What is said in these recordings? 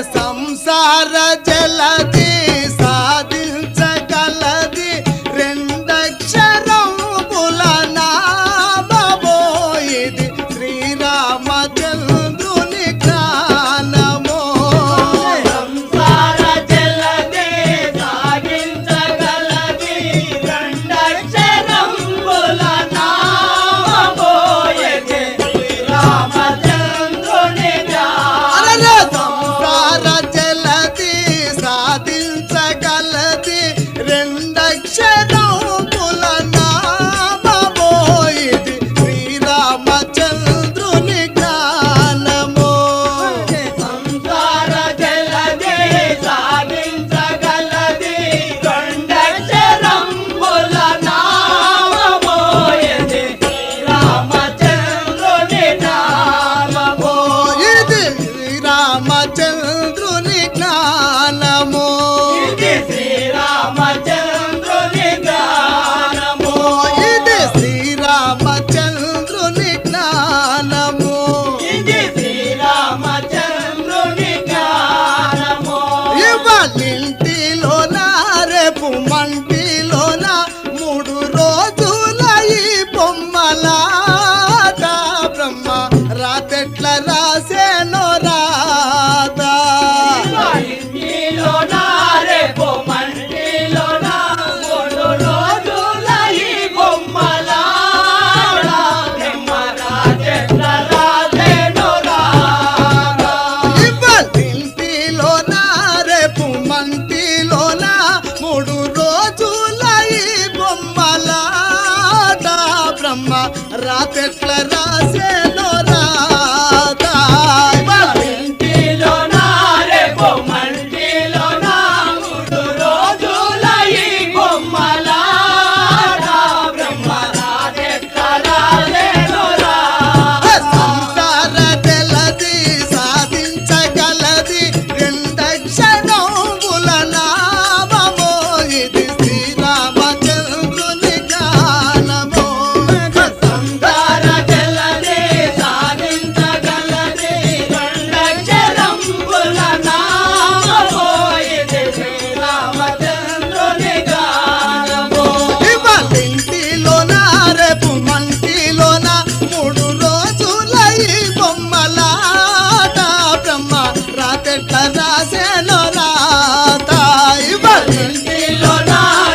సంసార జలది సాధించగలది రెండక్షరంబుల నామమోయిది శ్రీరామచంద్రుని జ్ఞానమో. సంసార జలది సాధించగలది రెండక్షరంబుల నామమోయిది శ్రీరామచంద్రుని సంసార జలది సాధించగలది రెండక్షరంబుల నామమోయిది శ్రీరామచంద్రుని జ్ఞానమో. సంసార జలది సాధించగలది రెండక్షరంబుల నామమోయిది శ్రీరామచంద్రుని నామమో. ఇది శ్రీరామచంద్రుని జ్ఞానమో. ఇది శ్రీరామచంద్రుని జ్ఞానమో. ఇది శ్రీరామచంద్రుని జ్ఞానమో. ఇది శ్రీరామచంద్రుని జ్ఞానమో. ఇవాళింటిలోన రేపు మంటిలోన 3 రోజుల ఈ బొమ్మలాట బ్రహ్మ రాతెట్ల రాసేనో రాదా. ఇంటిలోన రేపు మంటిలోన 3 రోజుల ఈ బొమ్మలాట బ్రహ్మరాజేంద్ర రాజేను రాగా. ఇవాళింటిలోన రేపు మంటిలోన 3 రోజుల ఈ బొమ్మలాట బ్రహ్మ రాతెట్ల రాసేనో రాదా. ఇంటిలోన రేపు మంటిలోన 3 రోజుల ఈ బొమ్మలాట బ్రహ్మరాజేంద్ర రాజేను రాగా. సంసార జలది సాధించగలది రెండక్షరంబుల నామమో. ఇది శ్రీరామచంద్రుని జ్ఞానమో. సంసార జలది సాధించగలది రెండక్షరంబుల నామమో. ఇది శ్రీరామచంద్రుని జ్ఞానమో. ఇవాళింటిలోన రేపు మంటిలోన 3 రోజుల ఈ బొమ్మలాట బ్రహ్మ రాతెట్ల రాసేనో రాత. ఇంటిలోన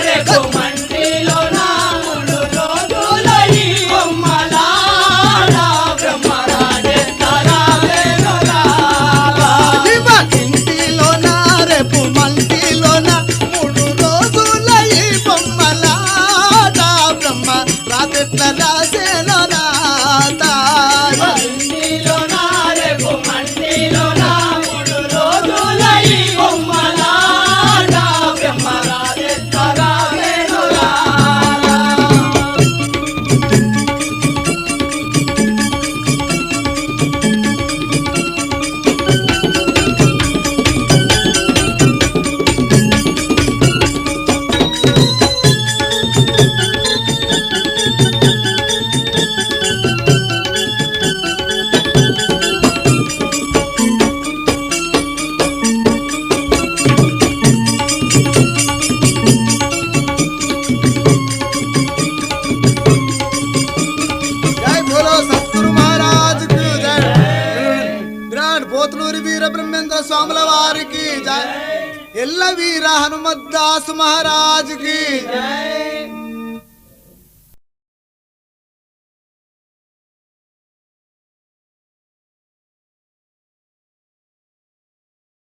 రేపు మంటిలోన 3 రోజుల ఈ బొమ్మలాట బ్రహ్మరాజేంద్ర రాజేను రాగా. ఇంటిలోన రేపు మంటిలోన 3 రోజుల ఈ బొమ్మలాట బ్రహ్మ రాతెట్ల రాసేనో రాత. ఇంటిలోన రేపు మంటిలోన 3 రోజుల ఈ బొమ్మలాట బ్రహ్మరాజేంద్ర రాజేను రాగా. जय बोलो सतगुरु महाराज की जय. विराट पोतलूरी वीर ब्रह्मेंद्र स्वामी वारी की जय. एल्ल वीर हनुमद्दास महाराज की జై